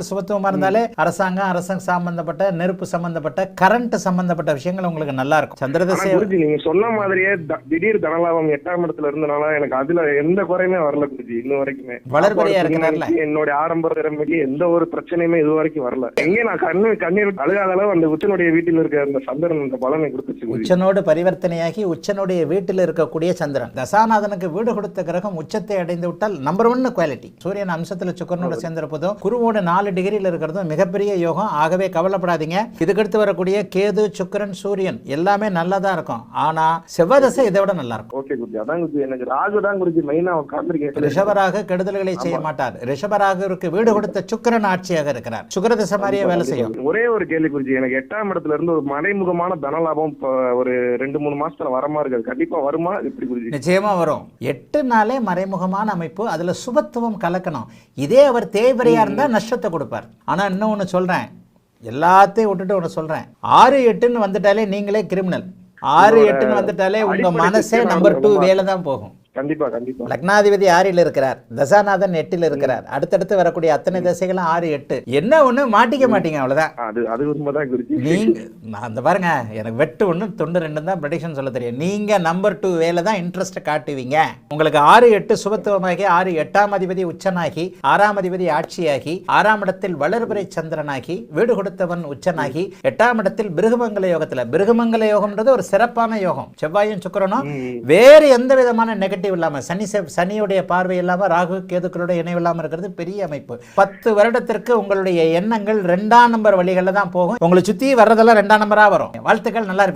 சுபத்துவமா இருந்தாலே அரசாங்கம் சம்பந்தப்பட்ட நெருப்பு சம்பந்தப்பட்ட கரண்ட் சம்பந்தப்பட்ட விஷயங்கள் உங்களுக்கு நல்லா இருக்கும். சந்திரதசை குருஜி நீங்க சொன்ன மாதிரியே திடீர் தனலாபம் 8ஆம் இடத்துல இருந்தனால எனக்கு அதுல எந்த குறையுமே வரல குருஜி. இன்ன வரைக்குமே வளர்பறையா இருக்கிறார்ல, என்னுடைய ஆரம்ப திறமைக்கு எந்த ஒரு பிரச்சனையுமே இது வரைக்கும் வரல. எங்கே நான் கண்ணீர் அழுகாத அளவு அந்த உச்சனுடைய வீட்டில் இருக்க அந்த சந்திரன் அந்த பலனை கொடுத்துச்சு. உச்சனோடு பரிவர்த்தனையாகி உச்சனுடைய வீட்டில் இருக்கக்கூடிய சந்திரன் தசாநாதனுக்கு வீடு கொடுத்த கிரகம் உச்சத்தை அடைந்து விட்டால் நம்பர் 1 குவாலிட்டி. சூரியன் அம்சத்துல சுக்கரனோட சேர்ந்திருப்பதும் குருவோட 4 டிகிரியில் இருக்கிறதும் மிகப்பெரிய யோகம். ஆகவே கவலைப்படாதீங்க. இதுக்கடுத்து வரக்கூடிய கேது சுக்கிரன் சூரியன் எல்லாமே நல்லா தான் இருக்கும். ஆனா செவ்வாய் தசை இதை விட நல்லா இருக்கும். ஓகே குருஜி, அதான் குருஜி எனக்கு ராகு தான் குருஜி மெயினா காத்திருக்கேன். ரிஷபராக கெடுதல்களை செய்ய மாட்டார். ரிஷபராகருக்கு வீடு கொடுத்த சுக்கிரன் ஆட்சியாக இருக்கிறார். சுக்கிர தசை மாதிரியே வேலை செய்யும். ஒரே ஒரு கேள்வி குருஜி, எனக்கு 8ஆம் இடத்துல இருந்து ஒரு மறைமுகமான தனலாபம் ஒரு 2-3 மாசத்துல வரமா இருக்கு. கண்டிப்பா வருமா எப்படி குருஜி? நிச்சயமா வரும். 8 நாளே மறைமுகமான அமைப்பு. அதுல சுபத்துவம் கலக்கணும். இதே அவர் தேய்பிரையா இருந்தா நஷ்டத்தை கொடுப்பார். ஆனா இன்னும் ஒன்று சொல்கிறேன், எல்லாத்தையும் விட்டுட்டு ஒன்று சொல்கிறேன், 6-8ன்னு வந்துட்டாலே நீங்களே கிரிமினல். 6-8ன்னு வந்துட்டாலே உங்கள் மனசே நம்பர் 2 வேலை தான் போகும். கண்டிப்பா கண்டிப்பா. லக்னாதிபதி 6ல் இருக்கிறார், தசாநாதன் 8ல் இருக்கிறார். அடுத்தடுத்து வரக்கூடிய அத்தனை தசைகளும் 6-8. என்ன ஒண்ணு மாட்டிக்க மாட்டீங்க, அவ்வளவுதான். அது உண்மைதான் குருஜி. நீங்க அந்த பாருங்க, எனக்கு வெட்டு 1 தொண்டு 2 தான் ப்ரெடிக்ஷன் சொல்ல தெரியும். நீங்க நம்பர் 2 வேலை தான் இன்ட்ரெஸ்ட் காட்டுவீங்க. உங்களுக்கு 6-8 சுபத்துவமாகி 8ஆம் அதிபதி உச்சனாகி 6ஆம் அதிபதி ஆட்சியாகி 6ஆம் இடத்தில் வளர்பிறை சந்திரனாகி வீடு கொடுத்தவன் உச்சனாகி 8ஆம் இடத்தில் பிருகுமங்கல யோகத்துல, பிருகுமங்கல யோகம்ன்றது ஒரு சிறப்பான யோகம். செவ்வாயும் சுக்கிரனும் வேறு எந்த விதமான நெகட்டிவ் இல்லாம, சனியுடைய பார்வை இல்லாம, ராகு கேதுக்களோட இணைவு இல்லாம இருக்கிறது பெரிய அமைப்பு. 10 வருடத்திற்கு உங்களுடைய எண்ணங்கள் 2ஆம் நம்பர் வழிகளில் தான் போகும். உங்களை சுத்தி வர்றதெல்லாம் 2ஆம் நம்பரா வரும். வாழ்த்துக்கள், நல்லா இருக்கு.